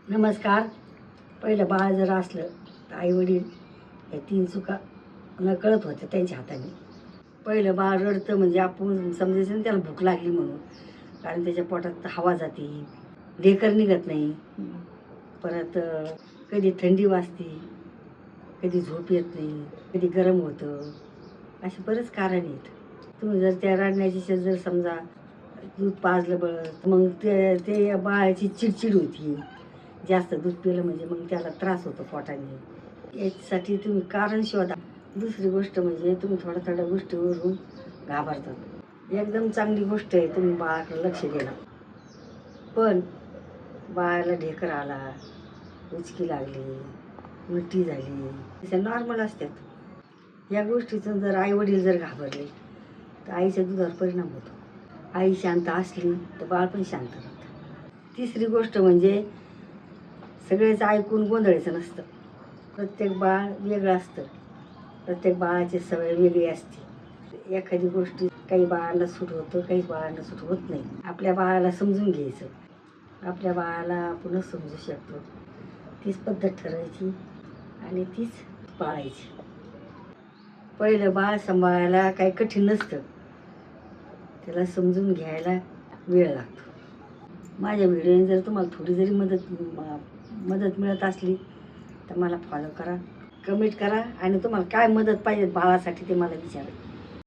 नमस्कार. पहिलं बाळ जर असलं तर आईवडील या तीन चुका नकळत होत्या त्यांच्या हाताने. पहिलं बाळ रडतं म्हणजे आपण समजायचं ना त्याला भूक लागली म्हणून, कारण त्याच्या पोटात हवा जाते, ढेकर निघत नाही. परत कधी थंडी वाजते, कधी झोप येत नाही, कधी गरम होतं, असे बरेच कारण आहेत. तुम्ही जर त्या रडण्याची जर समजा दूध पाजलं बळं मग ते बाळाची चिडचिड होती. जास्त दूध पिलं म्हणजे मग त्याला त्रास होतो पोटाने. याच्यासाठी तुम्ही कारण शोधा. दुसरी गोष्ट म्हणजे तुम्ही थोड्या थोड्या गोष्टीवरून घाबरतात. एकदम चांगली गोष्ट आहे तुम्ही बाळाकडे लक्ष देणं. पण बाळाला ढेकर आला, उचकी लागली, उलटी झाली, तशा नॉर्मल असतात. या गोष्टीचं जर आईवडील जर घाबरले तर आईच्या दुधावर परिणाम होतो. आई शांत असली तर बाळ पण शांत राहतं. तिसरी गोष्ट म्हणजे सगळेच ऐकून गोंधळायचं नसतं. प्रत्येक बाळ वेगळं असतं. प्रत्येक बाळाची सवय वेगळी असते. एखादी गोष्टी काही बाळांना सूट होतं, काही बाळांना सूट होत नाही. आपल्या बाळाला समजून घ्यायचं. आपल्या बाळाला आपणच समजू शकतो. तीच पद्धत ठरवायची आणि तीच पाळायची. पहिलं बाळ सांभाळायला काही कठीण नसतं. त्याला समजून घ्यायला वेळ लागतो. माझ्या व्हिडिओने जर तुम्हाला थोडी जरी मदत मिळत असली तर मला फॉलो करा, कमेंट करा आणि तुम्हाला काय मदत पाहिजे बाळासाठी ते मला विचारा.